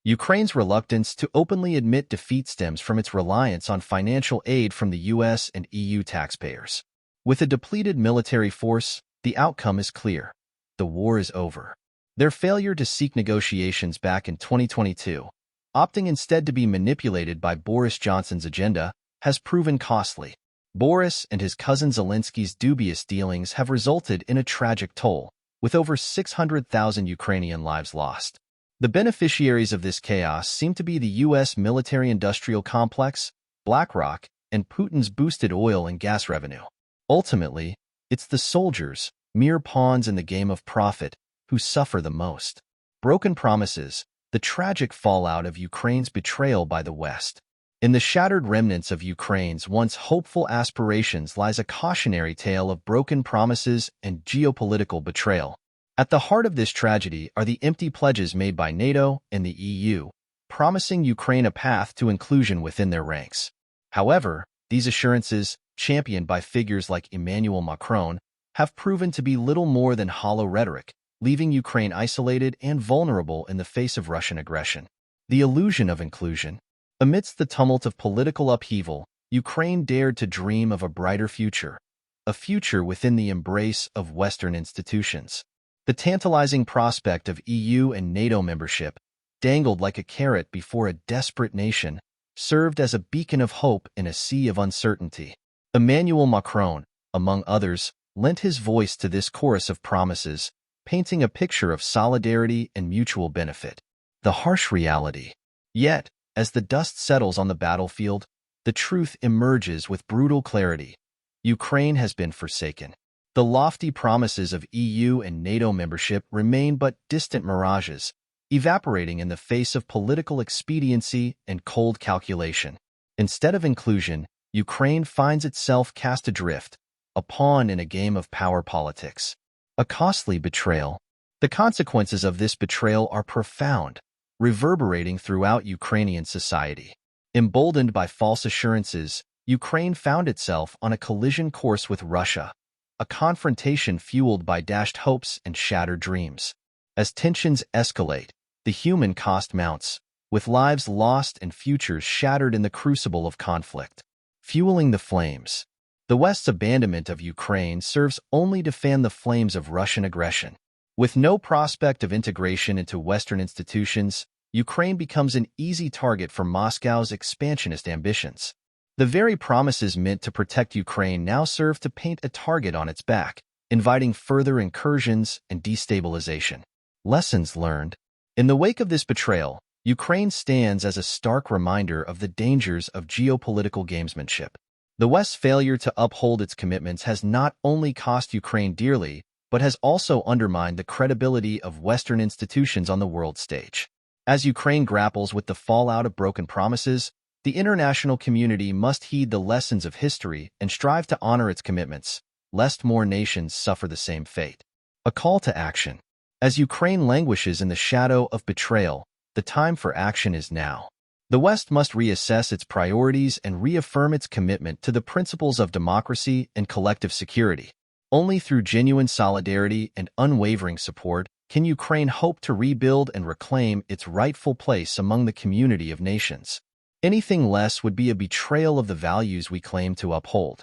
Ukraine's reluctance to openly admit defeat stems from its reliance on financial aid from the US and EU taxpayers. With a depleted military force, the outcome is clear. The war is over. Their failure to seek negotiations back in 2022, opting instead to be manipulated by Boris Johnson's agenda, has proven costly. Boris and his cousin Zelensky's dubious dealings have resulted in a tragic toll, with over 600,000 Ukrainian lives lost. The beneficiaries of this chaos seem to be the U.S. military-industrial complex, BlackRock, and Putin's boosted oil and gas revenue. Ultimately, it's the soldiers, mere pawns in the game of profit, who suffer the most. Broken promises, the tragic fallout of Ukraine's betrayal by the West. In the shattered remnants of Ukraine's once hopeful aspirations lies a cautionary tale of broken promises and geopolitical betrayal. At the heart of this tragedy are the empty pledges made by NATO and the EU, promising Ukraine a path to inclusion within their ranks. However, these assurances, championed by figures like Emmanuel Macron, have proven to be little more than hollow rhetoric, leaving Ukraine isolated and vulnerable in the face of Russian aggression. The illusion of inclusion. Amidst the tumult of political upheaval, Ukraine dared to dream of a brighter future, a future within the embrace of Western institutions. The tantalizing prospect of EU and NATO membership, dangled like a carrot before a desperate nation, served as a beacon of hope in a sea of uncertainty. Emmanuel Macron, among others, lent his voice to this chorus of promises, painting a picture of solidarity and mutual benefit. The harsh reality. Yet, as the dust settles on the battlefield, the truth emerges with brutal clarity. Ukraine has been forsaken. The lofty promises of EU and NATO membership remain but distant mirages, evaporating in the face of political expediency and cold calculation. Instead of inclusion, Ukraine finds itself cast adrift, a pawn in a game of power politics. A costly betrayal. The consequences of this betrayal are profound, reverberating throughout Ukrainian society. Emboldened by false assurances, Ukraine found itself on a collision course with Russia, a confrontation fueled by dashed hopes and shattered dreams. As tensions escalate, the human cost mounts, with lives lost and futures shattered in the crucible of conflict. Fueling the flames. The West's abandonment of Ukraine serves only to fan the flames of Russian aggression. With no prospect of integration into Western institutions, Ukraine becomes an easy target for Moscow's expansionist ambitions. The very promises meant to protect Ukraine now serve to paint a target on its back, inviting further incursions and destabilization. Lessons learned. In the wake of this betrayal, Ukraine stands as a stark reminder of the dangers of geopolitical gamesmanship. The West's failure to uphold its commitments has not only cost Ukraine dearly, but has also undermined the credibility of Western institutions on the world stage. As Ukraine grapples with the fallout of broken promises, the international community must heed the lessons of history and strive to honor its commitments, lest more nations suffer the same fate. A call to action. As Ukraine languishes in the shadow of betrayal, the time for action is now. The West must reassess its priorities and reaffirm its commitment to the principles of democracy and collective security. Only through genuine solidarity and unwavering support can Ukraine hope to rebuild and reclaim its rightful place among the community of nations. Anything less would be a betrayal of the values we claim to uphold.